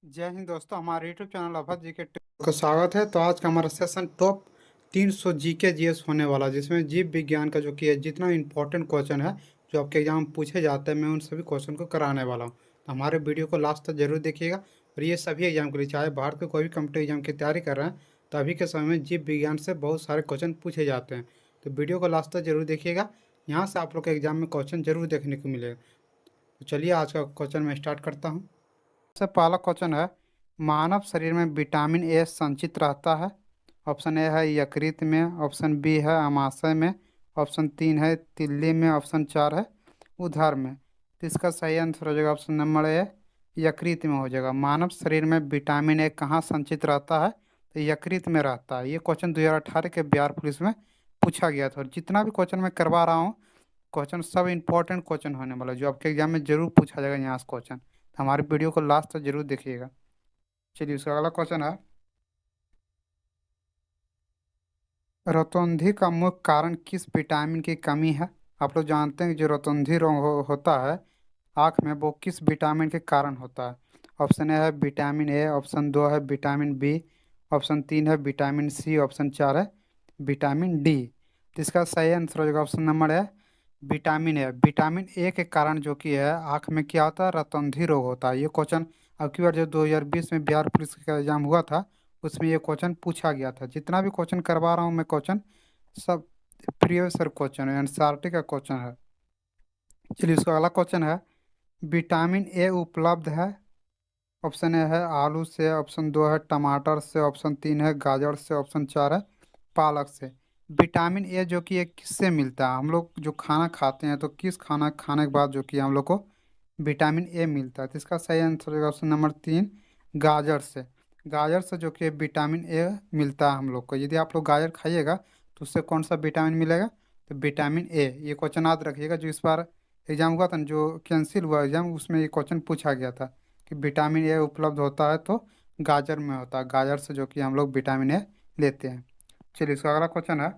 जय हिंद दोस्तों, हमारे यूट्यूब चैनल अभय जी के को स्वागत है। तो आज का हमारा सेशन टॉप 300 जीके जीएस होने वाला है, जिसमें जीव विज्ञान का जो कि है जितना इंपॉर्टेंट क्वेश्चन है जो आपके एग्जाम में पूछे जाते हैं, मैं उन सभी क्वेश्चन को कराने वाला हूं। तो हमारे वीडियो को लास्ट तक जरूर देखिएगा। और ये सभी एग्जाम के लिए, चाहे बाहर के कोई भी कॉम्पिटेटिव एग्जाम की तैयारी कर रहे हैं, तो अभी के समय में जीव विज्ञान से बहुत सारे क्वेश्चन पूछे जाते हैं। तो वीडियो को लास्ट तक जरूर देखिएगा, यहाँ से आप लोग के एग्जाम में क्वेश्चन जरूर देखने को मिलेगा। तो चलिए आज का क्वेश्चन मैं स्टार्ट करता हूँ। सबसे पहला क्वेश्चन है, मानव शरीर में विटामिन ए संचित रहता है। ऑप्शन ए है यकृत में, ऑप्शन बी है अमाशय में, ऑप्शन 3 है तिल्ली में, ऑप्शन 4 है उदर में। तो इसका सही आंसर हो जाएगा ऑप्शन नंबर ए, यकृत में हो जाएगा। मानव शरीर में विटामिन ए कहाँ संचित रहता है? तो यकृत में रहता है। ये क्वेश्चन 2018 के बिहार पुलिस में पूछा गया था। और जितना भी क्वेश्चन मैं करवा रहा हूँ, क्वेश्चन सब इंपॉर्टेंट क्वेश्चन होने वाला है, जो आपके एग्जाम में जरूर पूछा जाएगा यहाँ से क्वेश्चन। तो हमारे वीडियो को लास्ट तक जरूर देखिएगा। चलिए उसका अगला क्वेश्चन है, रतौंधी का मुख्य कारण किस विटामिन की कमी है? आप लोग जानते हैं कि जो रतौंधी रोग होता है आँख में, वो किस विटामिन के कारण होता है? ऑप्शन ए है विटामिन ए, ऑप्शन 2 है विटामिन बी, ऑप्शन 3 है विटामिन सी, ऑप्शन 4 है विटामिन डी। तो इसका सही आंसर हो जाएगा ऑप्शन नंबर है विटामिन ए। विटामिन ए के कारण जो कि है आँख में क्या होता है, रतौंधी रोग होता है। ये क्वेश्चन अब की बार जो 2020 में बिहार पुलिस का एग्जाम हुआ था, उसमें ये क्वेश्चन पूछा गया था। जितना भी क्वेश्चन करवा रहा हूँ मैं क्वेश्चन, सब प्रीवियस ईयर क्वेश्चन है, एनसीईआरटी का क्वेश्चन है। चलिए उसका अगला क्वेश्चन है, विटामिन ए उपलब्ध है। ऑप्शन ए है आलू से, ऑप्शन 2 है टमाटर से, ऑप्शन 3 है गाजर से, ऑप्शन 4 है पालक से। विटामिन ए जो कि ये किससे मिलता है? हम लोग जो खाना खाते हैं, तो किस खाना खाने के बाद जो कि हम लोग को विटामिन ए मिलता है? तो इसका सही आंसर होगा ऑप्शन नंबर 3, गाजर से। गाजर से जो कि विटामिन ए मिलता है हम लोग को। यदि आप लोग गाजर खाइएगा तो उससे कौन सा विटामिन मिलेगा? तो विटामिन ए। ये क्वेश्चन याद रखिएगा, जो इस बार एग्जाम हुआ था ना, जो कैंसिल हुआ एग्जाम, उसमें ये क्वेश्चन पूछा गया था कि विटामिन ए उपलब्ध होता है तो गाजर में होता है। गाजर से जो कि हम लोग विटामिन ए लेते हैं। चलिए इसका अगला क्वेश्चन है,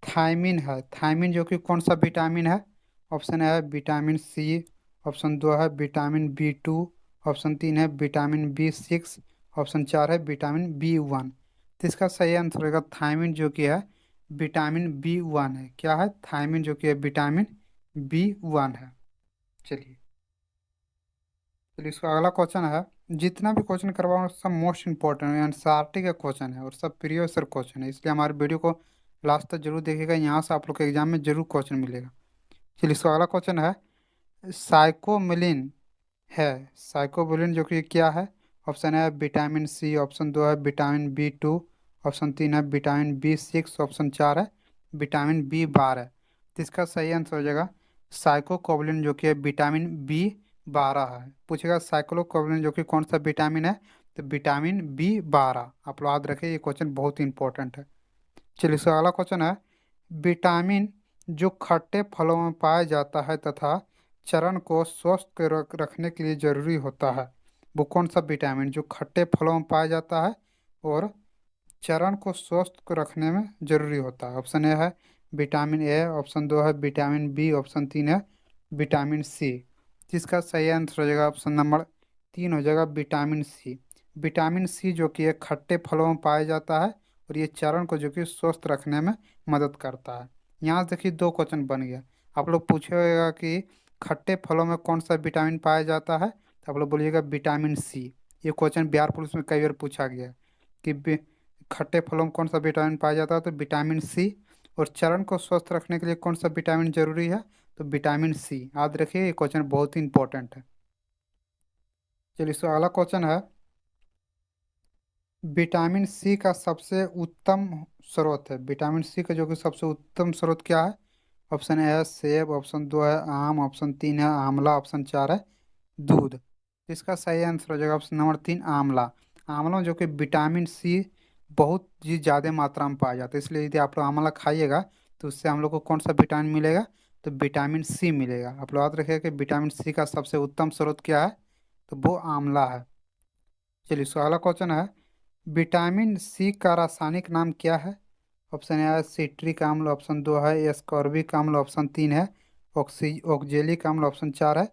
थायमिन है। थायमिन जो कि कौन सा विटामिन है? ऑप्शन है विटामिन सी, ऑप्शन 2 है विटामिन बी 2, ऑप्शन 3 है विटामिन बी 6, ऑप्शन 4 है विटामिन बी 1। तो इसका सही आंसर होगा थायमिन जो कि है विटामिन बी 1 है। क्या है? थायमिन जो कि है विटामिन बी 1 है। चलिए चलिए इसका अगला क्वेश्चन है, जितना भी क्वेश्चन करवा रहा हूँ सब मोस्ट इंपॉर्टेंट है, एनसीईआरटी का क्वेश्चन है और सब प्रीवियस ईयर क्वेश्चन है, इसलिए हमारे वीडियो को लास्ट तक जरूर देखिएगा। यहाँ से आप लोग के एग्जाम में जरूर क्वेश्चन मिलेगा। चलिए इसका अगला क्वेश्चन है, साइकोमिलिन है। साइकोबिलिन जो कि क्या है? ऑप्शन है विटामिन सी, ऑप्शन 2 है विटामिन बी 2, ऑप्शन 3 है विटामिन बी 6, ऑप्शन 4 है विटामिन बी 12। तो इसका सही आंसर हो जाएगा साइकोकोबिलिन जो कि है विटामिन बी 12 है। पूछेगा साइक्लोकोबिलिन जो कि कौन सा विटामिन है? तो विटामिन बी 12। आप लोग याद रखें, ये क्वेश्चन बहुत इंपॉर्टेंट है। चलिए इसका अगला क्वेश्चन है, विटामिन जो खट्टे फलों में पाया जाता है तथा चर्म को स्वस्थ रखने के लिए जरूरी होता है, वो कौन सा विटामिन जो खट्टे फलों में पाया जाता है और चर्म को स्वस्थ को रखने में जरूरी होता है? ऑप्शन ए है विटामिन ए, ऑप्शन 2 है विटामिन बी, ऑप्शन 3 है विटामिन सी। जिसका सही आंसर हो जाएगा ऑप्शन नंबर 3 हो जाएगा विटामिन सी। विटामिन सी जो कि एक खट्टे फलों में पाया जाता है और ये चर्म को जो कि स्वस्थ रखने में मदद करता है। यहाँ से देखिए दो क्वेश्चन बन गया। आप लोग पूछेगा कि खट्टे फलों में कौन सा विटामिन पाया जाता है, तो आप लोग बोलिएगा विटामिन सी। ये क्वेश्चन बिहार पुलिस में कई बार पूछा गया है कि खट्टे फलों में कौन सा विटामिन पाया जाता है, तो विटामिन सी। और चर्म को स्वस्थ रखने के लिए कौन सा विटामिन जरूरी है? तो विटामिन सी। याद रखिए, ये क्वेश्चन बहुत ही इंपॉर्टेंट है। चलिए इसका अगला क्वेश्चन है, विटामिन सी का सबसे उत्तम स्रोत है। विटामिन सी का जो कि सबसे उत्तम स्रोत क्या है? ऑप्शन ए है सेब, ऑप्शन 2 है आम, ऑप्शन 3 है आंवला, ऑप्शन 4 है दूध। इसका सही आंसर हो जाएगा ऑप्शन नंबर 3, आंवला। आंवला जो कि विटामिन सी बहुत ही ज़्यादा मात्रा में पाया जाता है, इसलिए यदि आप लोग आंवला खाइएगा तो उससे हम लोग को कौन सा विटामिन मिलेगा? तो विटामिन सी मिलेगा। आप लोग याद रखिएगा कि विटामिन सी का सबसे उत्तम स्रोत क्या है? तो वो आंवला है। चलिए इसका अगला क्वेश्चन है, विटामिन सी का रासायनिक नाम क्या है? ऑप्शन ए है सिट्रिक अम्ल, ऑप्शन 2 है एस्कॉर्बिक अम्ल, ऑप्शन 3 है ऑक्जेलिक अम्ल, ऑप्शन 4 है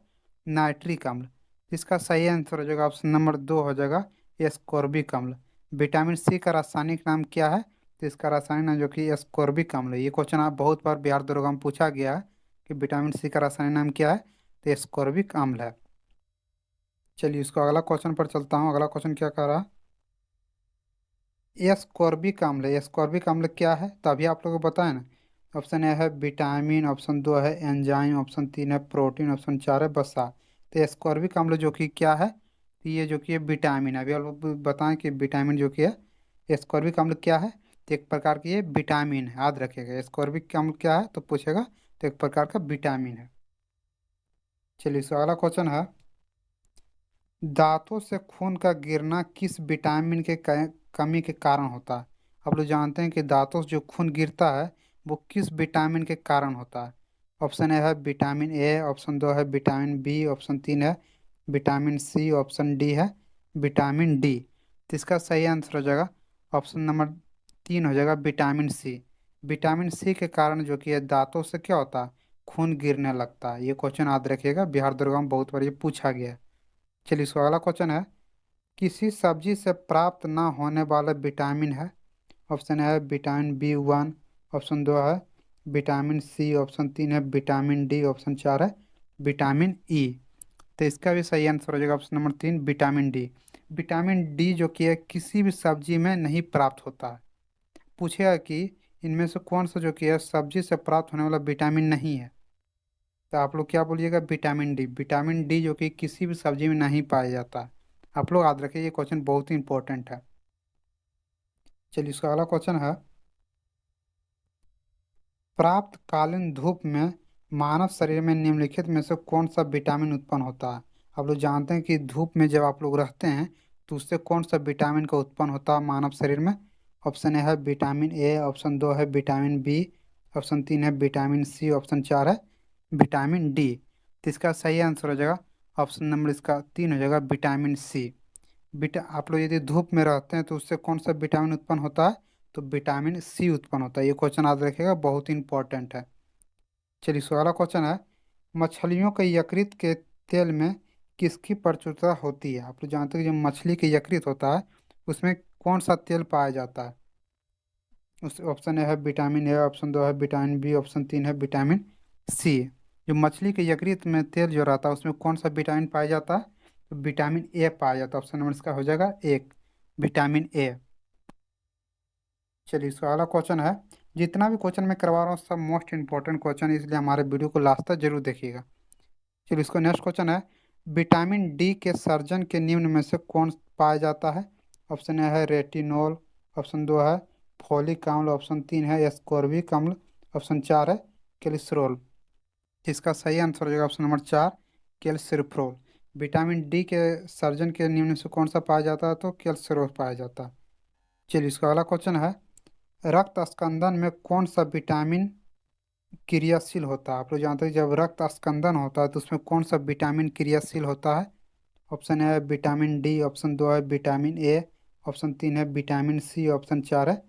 नाइट्रिक अम्ल। इसका सही आंसर हो जाएगा ऑप्शन नंबर 2 हो जाएगा एस्कोर्बिक अम्ल। विटामिन सी का रासायनिक नाम क्या है? तो इसका रासायनिक नाम जो कि एस्कोर्बिक अम्ल है। ये क्वेश्चन आप बहुत बार बिहार दरोगा में पूछा गया है कि विटामिन सी का रासायनिक नाम क्या है, तो एस्कोर्बिक अम्ल है। चलिए इसको अगला क्वेश्चन पर चलता हूँ। अगला क्वेश्चन क्या कह रहा है? एस्कॉर्बिक अम्ल। एस्कॉर्बिक अम्ल क्या है? तो अभी आप लोगों को बताया ना। ऑप्शन ए है विटामिन, ऑप्शन 2 है एंजाइम, ऑप्शन 3 है प्रोटीन, ऑप्शन 4 है वसा। तो एस्कॉर्बिक अम्ल जो कि क्या है? तो ये जो कि विटामिन है। अभी आप लोग बताएं कि विटामिन जो कि है एस्कॉर्बिक अम्ल क्या है? तो एक प्रकार की ये विटामिन है, याद रखिएगा। एस्कॉर्बिक अम्ल क्या है तो पूछेगा, तो एक प्रकार का विटामिन है। चलिए इसका अगला क्वेश्चन है, दांतों से खून का गिरना किस विटामिन के कमी के कारण होता है? आप लोग जानते हैं कि दांतों से जो खून गिरता है वो किस विटामिन के कारण होता है? ऑप्शन ए है विटामिन ए, ऑप्शन 2 है विटामिन बी, ऑप्शन 3 है विटामिन सी, ऑप्शन डी है विटामिन डी। तो इसका सही आंसर हो जाएगा ऑप्शन नंबर 3 हो जाएगा विटामिन सी। विटामिन सी के कारण जो कि है दांतों से क्या होता है, खून गिरने लगता है। ये क्वेश्चन याद रखिएगा, बिहार दुर्गा में बहुत बार ये पूछा गया है। चलिए इसका अगला क्वेश्चन है, किसी सब्जी से प्राप्त ना होने वाला विटामिन है? ऑप्शन है विटामिन बी 1, ऑप्शन 2 है विटामिन सी, ऑप्शन 3 है विटामिन डी, ऑप्शन 4 है विटामिन ई। तो इसका भी सही आंसर हो जाएगा option number 3 vitamin D. Vitamin D जो कि है किसी भी सब्जी में नहीं प्राप्त होता है। पूछेगा कि इनमें से कौन सा जो कि है सब्जी से प्राप्त होने वाला विटामिन नहीं है, तो आप लोग क्या बोलिएगा? Vitamin D. विटामिन डी जो कि किसी भी सब्जी में नहीं पाया जाता। आप लोग याद रखिए, ये क्वेश्चन बहुत ही इंपॉर्टेंट है। चलिए इसका अगला क्वेश्चन है, प्राप्त कालीन धूप में मानव शरीर में निम्नलिखित में से कौन सा विटामिन उत्पन्न होता है? आप लोग जानते हैं कि धूप में जब आप लोग रहते हैं तो उससे कौन सा विटामिन का उत्पन्न होता है मानव शरीर में? ऑप्शन ए है विटामिन ए, ऑप्शन 2 है विटामिन बी, ऑप्शन 3 है विटामिन सी, ऑप्शन 4 है विटामिन डी। तो इसका सही आंसर हो जाएगा ऑप्शन नंबर इसका 3 हो जाएगा विटामिन सी। आप लोग यदि धूप में रहते हैं तो उससे कौन सा विटामिन उत्पन्न होता है? तो विटामिन सी उत्पन्न होता है। ये क्वेश्चन याद रखिएगा, बहुत ही इंपॉर्टेंट है। चलिए अगला क्वेश्चन है, मछलियों के यकृत के तेल में किसकी प्रचुरता होती है? आप लोग जानते हैं कि जो मछली के यकृत होता है उसमें कौन सा तेल पाया जाता है? उस ऑप्शन ए है विटामिन ए, ऑप्शन 2 है विटामिन बी, ऑप्शन 3 है विटामिन सी। जो मछली के यकृत में तेल जो रहता है उसमें कौन सा विटामिन पाया जाता है? तो विटामिन ए पाया जाता है। ऑप्शन नंबर इसका हो जाएगा एक, विटामिन ए। चलिए इसका अगला क्वेश्चन है, जितना भी क्वेश्चन मैं करवा रहा हूँ सब मोस्ट इंपॉर्टेंट क्वेश्चन है, इसलिए हमारे वीडियो को लास्ट तक जरूर देखिएगा। चलिए इसको नेक्स्ट क्वेश्चन है, विटामिन डी के सर्जन के निम्न में से कौन पाया जाता है? ऑप्शन ए है रेटिनोल, ऑप्शन 2 है फोलिक अम्ल, ऑप्शन 3 है एस्कोर्बिक अम्ल, ऑप्शन 4 है कैल्सिट्रोल। इसका सही आंसर हो जाएगा ऑप्शन नंबर 4 कैल्सिट्रोल। विटामिन डी के सर्जन के निम्न से कौन सा पाया जाता है? तो कैल्सिट्रोल पाया जाता है। चलिए इसका अगला क्वेश्चन है, रक्त स्कंदन में कौन सा विटामिन क्रियाशील होता है? आप लोग जानते हैं जब रक्त स्कंदन होता है तो उसमें कौन सा विटामिन क्रियाशील होता है? ऑप्शन ए है विटामिन डी, ऑप्शन 2 है विटामिन ए, ऑप्शन 3 है विटामिन सी, ऑप्शन 4 है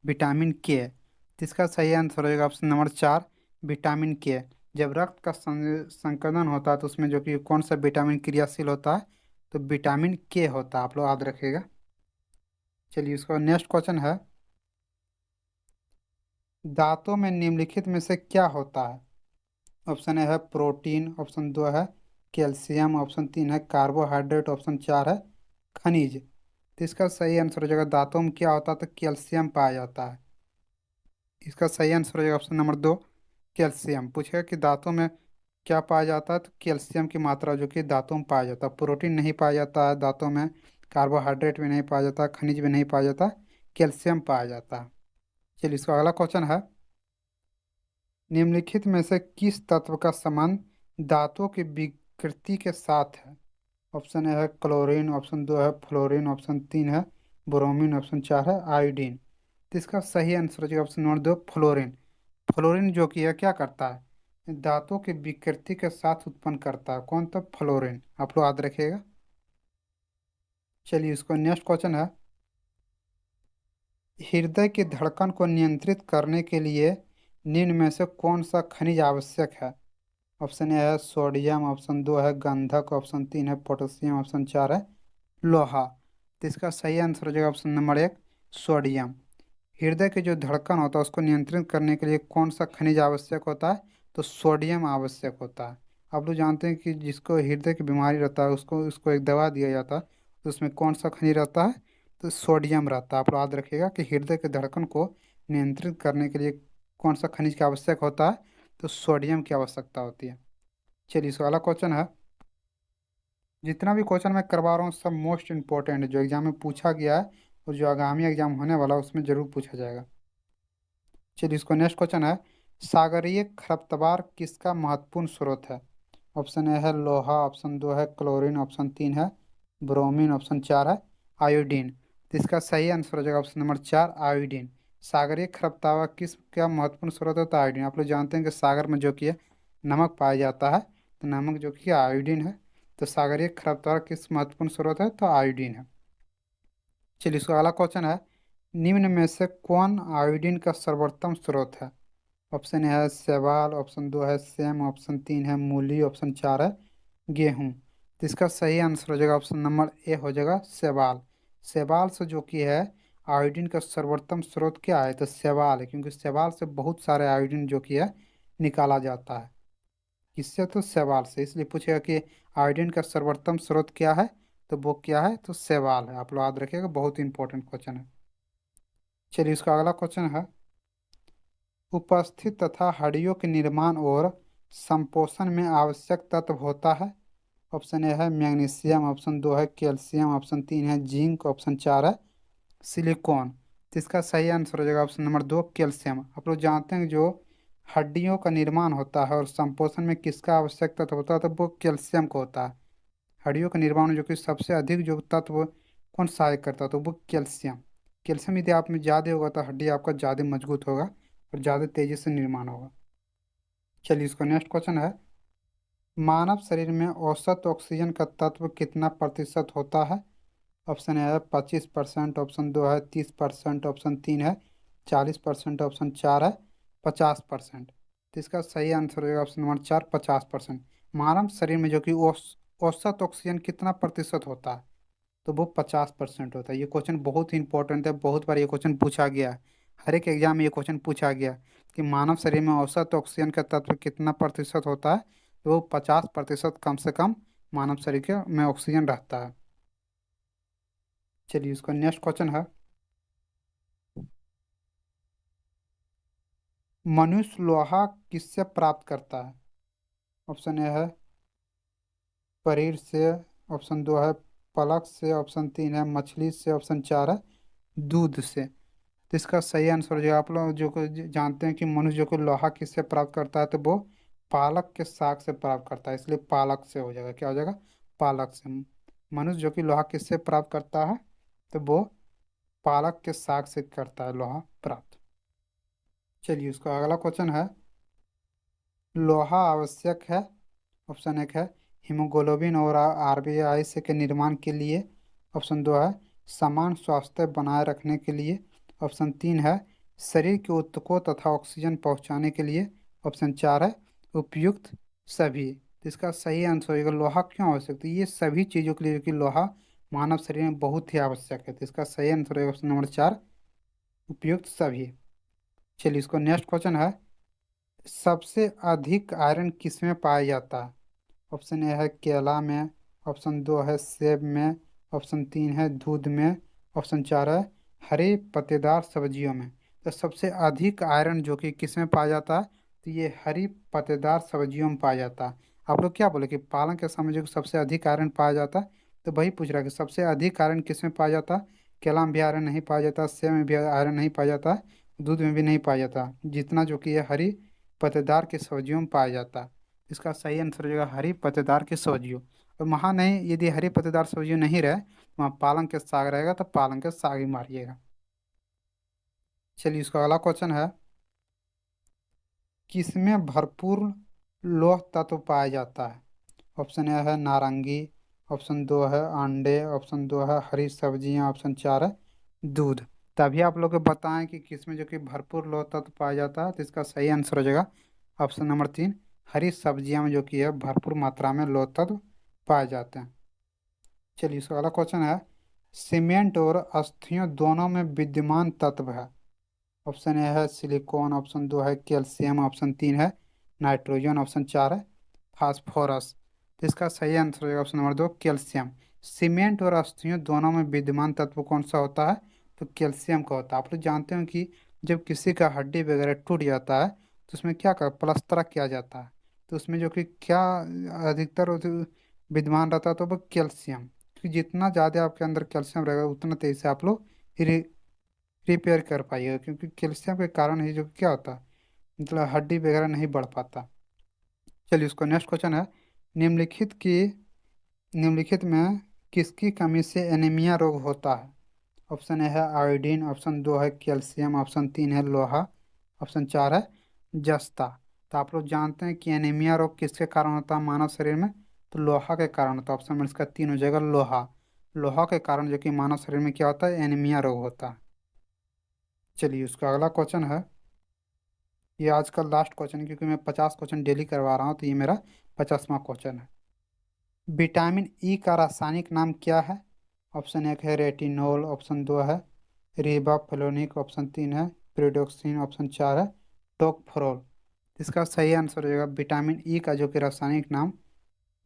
विटामिन के। तो इसका सही आंसर हो जाएगा ऑप्शन नंबर 4 विटामिन के। जब रक्त का संकलन होता है तो उसमें जो कि कौन सा विटामिन क्रियाशील होता है? तो विटामिन के होता है। आप लोग याद रखिएगा। चलिए इसका नेक्स्ट क्वेश्चन है, दांतों में निम्नलिखित में से क्या होता है? ऑप्शन ए है प्रोटीन, ऑप्शन 2 है कैल्शियम, ऑप्शन 3 है कार्बोहाइड्रेट, ऑप्शन 4 है खनिज। तो इसका सही आंसर हो जाएगा, दांतों में क्या होता है? तो कैल्शियम पाया जाता है। इसका सही आंसर हो जाएगा ऑप्शन नंबर 2 कैल्शियम। पूछेगा कि दांतों में क्या पाया जाता है? तो कैल्शियम की मात्रा जो कि दांतों में पाया जाता है। प्रोटीन नहीं पाया जाता है दांतों में, कार्बोहाइड्रेट भी नहीं पाया जाता, खनिज भी नहीं पाया जाता, कैल्शियम पाया जाता है। चलिए इसका अगला क्वेश्चन है, निम्नलिखित में से किस तत्व का संबंध दांतों की विकृति के साथ है? ऑप्शन ए है क्लोरीन, ऑप्शन 2 है फ्लोरीन, ऑप्शन 3 है ब्रोमीन, ऑप्शन 4 है आयोडीन। तो इसका सही आंसर हो जाएगा ऑप्शन नंबर 2 फ्लोरीन। फ्लोरीन जो कि है क्या करता है, दांतों की विकृति के साथ उत्पन्न करता है। कौन? तो फ्लोरीन। आप लोग याद रखिएगा। चलिए इसको नेक्स्ट क्वेश्चन है, हृदय की धड़कन को नियंत्रित करने के लिए निम्न में से कौन सा खनिज आवश्यक है? ऑप्शन ए है सोडियम, ऑप्शन दो है गंधक, ऑप्शन तीन है पोटेशियम, ऑप्शन चार है लोहा। तो इसका सही आंसर हो जाएगा ऑप्शन नंबर एक, सोडियम। हृदय की जो धड़कन होता है उसको नियंत्रित करने के लिए कौन सा खनिज आवश्यक होता है? तो सोडियम आवश्यक होता है। आप लोग जानते हैं कि जिसको हृदय की बीमारी रहता है उसको उसको एक दवा दिया जाता है, तो उसमें कौन सा खनिज रहता है? तो सोडियम रहता है। आप लोग याद रखिएगा कि हृदय की धड़कन को नियंत्रित करने के लिए कौन सा खनिज का आवश्यक होता है? तो सोडियम की आवश्यकता होती है। चलिए, इस वाला क्वेश्चन है। जितना भी क्वेश्चन मैं करवा रहा हूँ सब मोस्ट इंपॉर्टेंट है, जो एग्जाम में पूछा गया है और जो आगामी एग्जाम होने वाला है उसमें जरूर पूछा जाएगा। चलिए, इसको नेक्स्ट क्वेश्चन है। सागरीय खरपतवार किसका महत्वपूर्ण स्रोत है? ऑप्शन ए है लोहा, ऑप्शन दो है क्लोरीन, ऑप्शन तीन है ब्रोमीन, ऑप्शन चार है आयोडीन। तो इसका सही आंसर हो जाएगा ऑप्शन नंबर चार, आयोडीन। सागरीय खरपतवार किसका महत्वपूर्ण स्रोत है? तो आयोडीन। आप लोग जानते हैं कि सागर में जो कि है नमक पाया जाता है, तो नमक जो कि आयोडीन है। तो सागरीय खरपतवार किस महत्वपूर्ण स्रोत है? तो आयोडीन है। चलिए, इसका अगला क्वेश्चन है। निम्न में से कौन आयोडीन का सर्वोत्तम स्रोत है? ऑप्शन ए है शैवाल, ऑप्शन दो है सेम, ऑप्शन तीन है मूली, ऑप्शन चार है गेहूं। तो इसका सही आंसर हो जाएगा ऑप्शन नंबर ए हो जाएगा शैवाल। शैवाल से जो कि है आयोडीन का सर्वोत्तम स्रोत क्या है? तो शैवाल है, क्योंकि शैवाल से बहुत सारे आयोडीन जो कि है निकाला जाता है। किससे? तो शैवाल से। इसलिए पूछेगा कि आयोडीन का सर्वोत्तम स्रोत क्या है? तो वो क्या है? तो शैवाल है। आप लोग याद रखिएगा, बहुत इंपॉर्टेंट क्वेश्चन है। चलिए, इसका अगला क्वेश्चन है। उपस्थित तथा हड्डियों के निर्माण और संपोषण में आवश्यक तत्व होता है। ऑप्शन ए है मैग्नीशियम, ऑप्शन दो है कैल्शियम, ऑप्शन तीन है जिंक, ऑप्शन चार है सिलिकॉन। तो इसका सही आंसर हो जाएगा ऑप्शन नंबर दो, कैल्शियम। आप लोग जानते हैं कि जो हड्डियों का निर्माण होता है और संपोषण में किसका आवश्यक तत्व होता है? तो वो कैल्शियम का होता है। हड्डियों का निर्माण में जो कि सबसे अधिक जो तत्व कौन सहायक करता है? तो वो कैल्शियम। कैल्शियम यदि आप में ज़्यादा होगा तो हड्डी आपका ज़्यादा मजबूत होगा और ज़्यादा तेजी से निर्माण होगा। चलिए, इसका नेक्स्ट क्वेश्चन है। मानव शरीर में औसत ऑक्सीजन का तत्व कितना प्रतिशत होता है? ऑप्शन ए है 25%, ऑप्शन दो है 30%, ऑप्शन तीन है 40%, ऑप्शन चार है 50%। तो इसका सही आंसर होगा ऑप्शन नंबर चार, 50%। मानव शरीर में जो कि औसत ऑक्सीजन कितना प्रतिशत होता है? तो वो 50% होता है। ये क्वेश्चन बहुत ही इंपॉर्टेंट है, बहुत बार ये क्वेश्चन पूछा गया है। हर एक एग्जाम में ये क्वेश्चन पूछा गया है कि मानव शरीर में औसत ऑक्सीजन का तत्व कितना प्रतिशत होता है? तो वो 50% कम से कम मानव शरीर के में ऑक्सीजन रहता है। चलिए, इसका नेक्स्ट क्वेश्चन है। मनुष्य लोहा किससे प्राप्त करता है? ऑप्शन ए है शरीर से, ऑप्शन दो है पलक से, ऑप्शन तीन है मछली से, ऑप्शन चार है दूध से। तो इसका सही आंसर हो जाएगा, आप लोग जो को जानते हैं कि मनुष्य जो को लोहा किससे प्राप्त करता है? तो वो पालक के साग से प्राप्त करता है, इसलिए पालक से हो जाएगा। क्या हो जाएगा? पालक से। मनुष्य जो कि लोहा किससे प्राप्त करता है? तो वो पालक के साग से करता है लोहा प्राप्त। चलिए, उसका अगला क्वेश्चन है। लोहा आवश्यक है। ऑप्शन एक है हीमोग्लोबिन और आरबीआई से के निर्माण के लिए, ऑप्शन दो है समान स्वास्थ्य बनाए रखने के लिए, ऑप्शन तीन है शरीर के ऊतकों तथा ऑक्सीजन पहुंचाने के लिए, ऑप्शन चार है उपयुक्त सभी। तो इसका सही आंसर होगा लोहा क्यों आवश्यक? तो ये सभी चीज़ों के लिए जो कि लोहा मानव शरीर में बहुत ही आवश्यक है। तो इसका सही आंसर होगा ऑप्शन नंबर चार, उपयुक्त सभी। चलिए, इसको नेक्स्ट क्वेश्चन है। सबसे अधिक आयरन किस में पाया जाता है? ऑप्शन ए है केला में, ऑप्शन दो है सेब में, ऑप्शन तीन है दूध में, ऑप्शन चार है हरे पत्तेदार सब्जियों में। तो सबसे अधिक आयरन जो कि किस में पाया जाता है? तो ये हरी पत्तेदार सब्जियों में पाया जाता है। आप लोग क्या बोले कि पालक के समय जो कि सबसे अधिक आयरन पाया जाता है, तो वही पूछ रहा है कि सबसे अधिक आयरन किस में पाया जाता है? केला में भी आयरन नहीं पाया जाता, सेब में भी आयरन नहीं पाया जाता, दूध में भी नहीं पाया जाता, जितना जो कि ये हरी पत्तेदार की सब्जियों में पाया जाता है। इसका सही आंसर हो जाएगा हरी पत्तेदार की सब्जियों। और वहाँ नहीं, यदि हरी पत्तेदार सब्जियों नहीं रहे, वहाँ पालक के साग रहेगा तो पालक के साग ही मारिएगा। चलिए, इसका अगला क्वेश्चन है। किसमें भरपूर लौह तत्व पाया जाता है? ऑप्शन ए है नारंगी, ऑप्शन दो है अंडे, ऑप्शन दो है हरी सब्जियां, ऑप्शन चार है दूध। तभी आप लोग को बताएं कि किसमें जो कि भरपूर लौह तत्व पाया जाता है। तो इसका सही आंसर हो जाएगा ऑप्शन नंबर तीन, हरी सब्जियां में जो कि है भरपूर मात्रा में लौह तत्व पाए जाते हैं। चलिए इसका अगला क्वेश्चन है, सीमेंट और अस्थियों दोनों में विद्यमान तत्व है। ऑप्शन ए है सिलिकॉन, ऑप्शन दो है कैल्शियम, ऑप्शन तीन है नाइट्रोजन, ऑप्शन चार है फास्फोरस। तो इसका सही आंसर होगा ऑप्शन नंबर दो कैल्शियम। सीमेंट और अस्थियों दोनों में विद्यमान तत्व कौन सा होता है? तो कैल्शियम का होता है। आप लोग जानते हो कि जब किसी का हड्डी वगैरह टूट जाता है तो उसमें क्या कर प्लास्टर किया जाता है, तो उसमें जो कि क्या अधिकतर विद्यमान रहता है, तो वो कैल्शियम। क्योंकि जितना ज़्यादा आपके अंदर कैल्शियम रहेगा उतना तेजी से आप लोग रिपेयर कर पाइएगा, क्योंकि कैल्शियम के कारण ही जो क्या होता है मतलब हड्डी वगैरह नहीं बढ़ पाता। चलिए उसको नेक्स्ट क्वेश्चन है, निम्नलिखित की निम्नलिखित में किसकी कमी से एनीमिया रोग होता है? ऑप्शन ए है आयोडीन, ऑप्शन दो है कैल्शियम, ऑप्शन तीन है लोहा, ऑप्शन चार है जस्ता। तो आप लोग जानते हैं कि एनीमिया रोग किसके कारण होता है मानव शरीर में? तो लोहा के कारण होता है। ऑप्शन में इसका तीन हो जाएगा लोहा। लोहा के कारण जो कि मानव शरीर में क्या होता है एनीमिया रोग होता है। चलिए उसका अगला क्वेश्चन है, ये आज का लास्ट क्वेश्चन है क्योंकि मैं 50 क्वेश्चन डेली करवा रहा हूँ, तो ये मेरा 50वां क्वेश्चन है। विटामिन ई का रासायनिक नाम क्या है? ऑप्शन एक है रेटिनोल, ऑप्शन दो है रिबाफ्लोनिक, ऑप्शन तीन है प्रिडोक्सिन, ऑप्शन चार है टोकफोरोल। इसका सही आंसर हो जाएगा विटामिन ई का जो कि रासायनिक नाम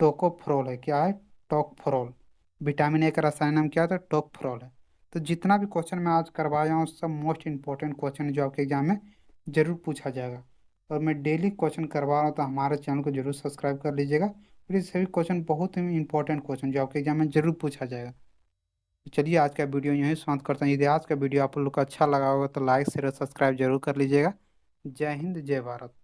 टोकोफोरोल है। क्या है? टोकफोरोल। विटामिन ए का रासायनिक नाम क्या था? टोकफोरोल है। तो जितना भी क्वेश्चन मैं आज करवाया हूँ सब मोस्ट इंपॉर्टेंट क्वेश्चन है जो आपके एग्जाम में जरूर पूछा जाएगा। और मैं डेली क्वेश्चन करवा रहा हूँ, तो हमारे चैनल को जरूर सब्सक्राइब कर लीजिएगा। और ये सभी क्वेश्चन बहुत ही इंपॉर्टेंट क्वेश्चन जो आपके एग्जाम में जरूर पूछा जाएगा। तो चलिए आज का वीडियो यहीं समाप्त करता हूँ। यदि आज का वीडियो आप लोग को अच्छा लगा होगा तो लाइक शेयर और सब्सक्राइब जरूर कर लीजिएगा। जय हिंद जय भारत।